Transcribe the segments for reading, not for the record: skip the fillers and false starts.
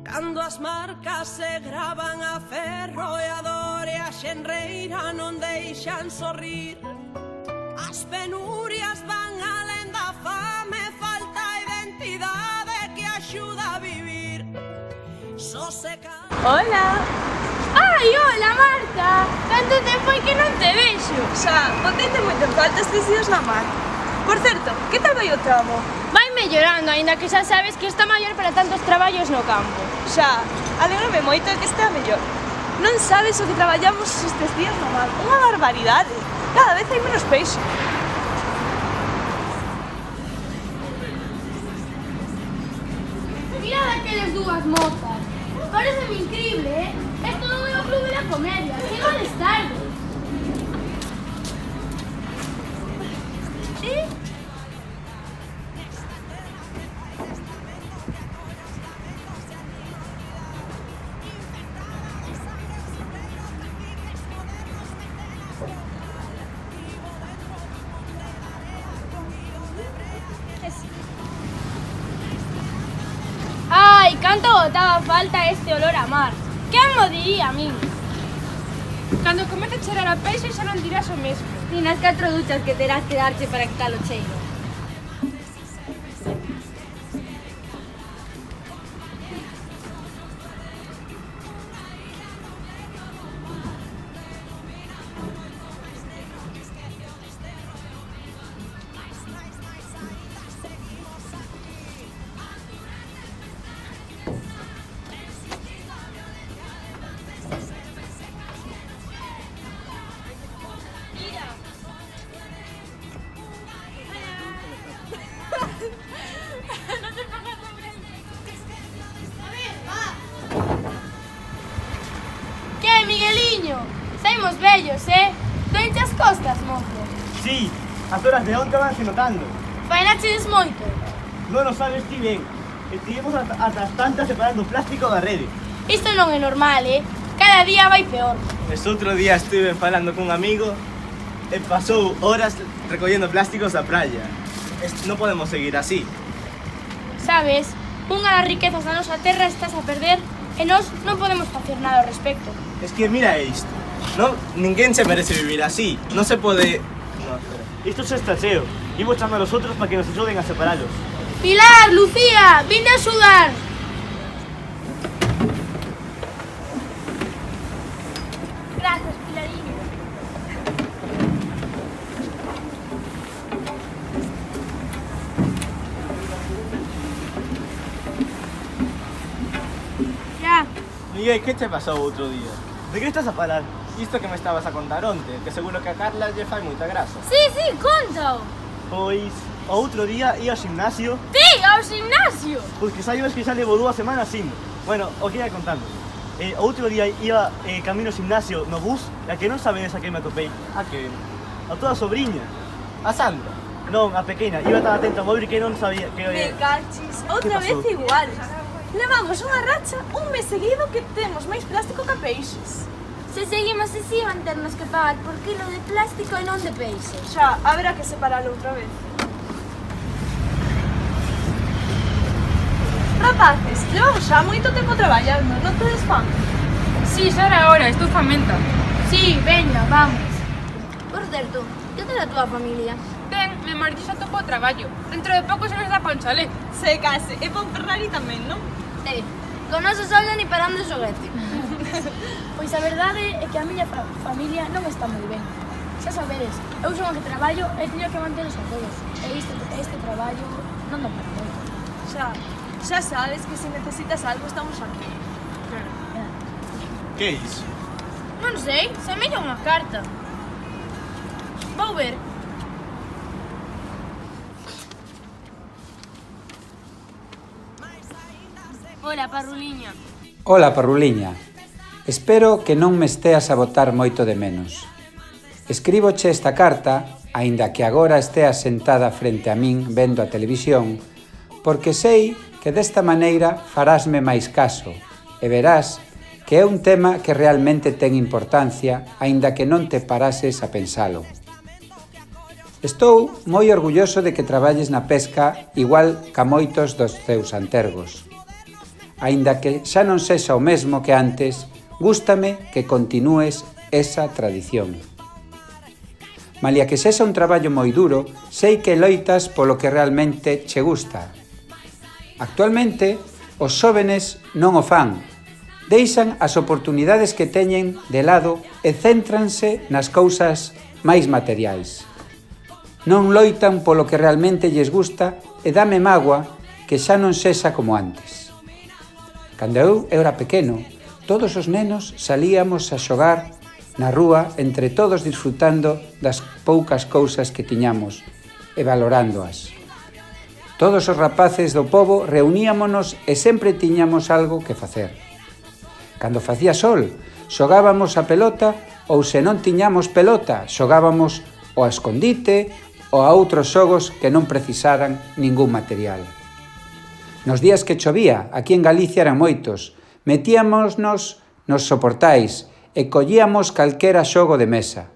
Cando as marcas se gravan a ferro e a dor e a xenreira non deixan sorrir. As penurias van alén da fame, falta identidade que axuda a vivir. Só se Hola! Ai, hola Marta! Tanto tempo hai que non te vexo. Xa, botente moito en falta estes días na mar. Por certo, que tal vai o tramo? Vai mellorando, aínda que xa sabes que está maior para tantos traballos no campo. Xa, alégrame moito que estea mellor. Non sabes o que traballamos estes días no mar. Unha barbaridade. Cada vez hai menos peixe. Mirad aqueles dúas motas. Pareceme increíble, eh? Esto non é o clube da comedia. Chegades tarde. Ai, canto botaba falta este olor a mar. Quen mo diría a min? Cando comece a cheirar a peixe xa non dirás o mesmo. Ni nas 4 duchas que terás que darche para quitar o cheiro. Que, Migueliño? Saímos vellos, eh? Doenche as costas, mozo. Sí, as horas de onte vanse notando. Fainachedes moito. Non o sabes ti ben. Estivemos ata as tantas separando o plástico da rede. Isto non é normal, eh? Cada día vai peor. Es outro día estuve falando cun amigo e pasou horas recollendo plásticos da praia. Non podemos seguir así. Sabes, unha das riquezas da nosa terra estás a perder e nós non podemos facer nada ao respecto. Es que mira isto. Ninguén se merece vivir así. Non se pode... Isto xa está cheo. Imos chamar aos outros para que nos axuden a separalos. Pilar, Lucía, vinde a axudar. Gracias, Pilariño. Ya. Miguel, que te pasou outro día? De que estás a falar? Isto que me estabas a contar onte, que seguro que a Carla lle fai moita graza. Sí, contao. Pois, o outro día ia ao gimnasio, Ti, ao gimnasio. pois que saibas que xa levo 2 semanas indo. Bueno, o que ia contando. O outro día ia camino ao gimnasio no bus, e a que non sabedes a que me atopei? A que? A toda sobriña. A Sandra. Non, a pequena. Iba tan atenta ao móvil que non sabía que... Me cachis, outra pasou? vez igual. Levamos unha racha un mes seguido que temos máis plástico que peixes. Se seguimos así, van ternos que pagar por kilo de plástico e non de peixe. Xa, haberá que separalo outra vez. Rapaces, levamos xa moito tempo traballando, non te desfan? Sí, xa era hora, estou famenta. Sí, veña, vamos. Por certo, que tal a túa familia? Ben, me marcho xa topo o traballo. Dentro de pouco se nos dá pa un chalet. Se case, e pon Ferrari tamén, non? Con noso soldo ni parando o xoguete. Pois a verdade é que a miña familia non está moi ben. Xa sabedes, eu son a que traballo e teño que mantelos a todos. E este traballo non dá para moito. Xa sabes que se necesitas algo estamos aquí. Que é iso? Non sei, semella unha carta. Vou ver. Hola, Parruliña. Ola, Parruliña. Espero que non me esteas a botar moito de menos. Escríboche esta carta, aínda que agora esteas sentada frente a min vendo a televisión, porque sei que desta maneira farásme máis caso e verás que é un tema que realmente ten importancia, aínda que non te parases a pensalo. Estou moi orgulloso de que traballes na pesca igual ca moitos dos teus antergos. aínda que xa non sexa o mesmo que antes, gústame que continúes esa tradición. Malia que sexa un traballo moi duro, sei que loitas polo que realmente che gusta. Actualmente, os xóvenes non o fan. Deixan as oportunidades que teñen de lado e céntranse nas cousas máis materiais. Non loitan polo que realmente lles gusta e dame mágoa que xa non sexa como antes. Cando eu era pequeno, todos os nenos salíamos a xogar na rúa entre todos disfrutando das poucas cousas que tiñamos e valorándoas. Todos os rapaces do pobo reuníamonos e sempre tiñamos algo que facer. Cando facía sol, xogábamos a pelota ou se non tiñamos pelota, xogábamos ao escondite ou a outros xogos que non precisaran ningún material. Nos días que chovía, aquí en Galicia eran moitos, metíamonos nos soportais e collíamos calquera xogo de mesa.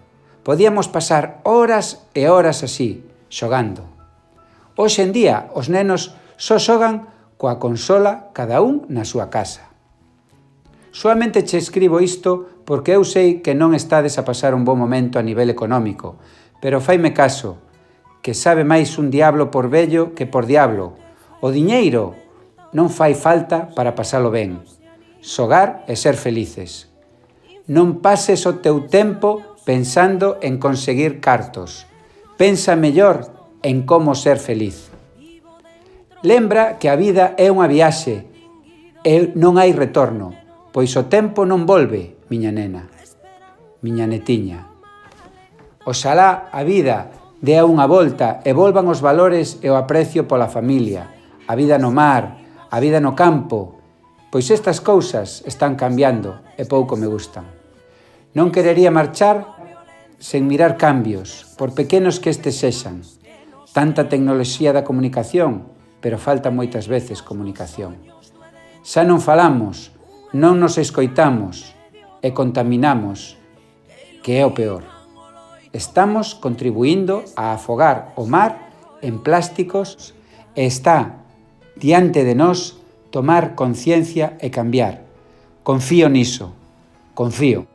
Podíamos pasar horas e horas así, xogando. Hoxe en día, os nenos só xogan coa consola cada un na súa casa. Soamente che escribo isto porque eu sei que non estades a pasar un bon momento a nivel económico, pero faime caso, que sabe máis un diablo por vello que por diablo. O diñeiro non fai falta para pasalo ben. Xogar e ser felices. Non pases o teu tempo pensando en conseguir cartos. Pensa mellor en como ser feliz. Lembra que a vida é unha viaxe e non hai retorno, pois o tempo non volve, miña nena, miña netiña. Oxalá a vida dea unha volta e volvan os valores e o aprecio pola familia, a vida no mar, a vida no campo, pois estas cousas están cambiando e pouco me gustan. Non querería marchar sen mirar cambios, por pequenos que estes sexan. Tanta tecnoloxía da comunicación, pero falta moitas veces comunicación. Xa non falamos, non nos escoitamos e contaminamos, que é o peor. Estamos contribuindo a afogar o mar en plásticos e está diante de nós tomar conciencia e cambiar. Confío niso, confío.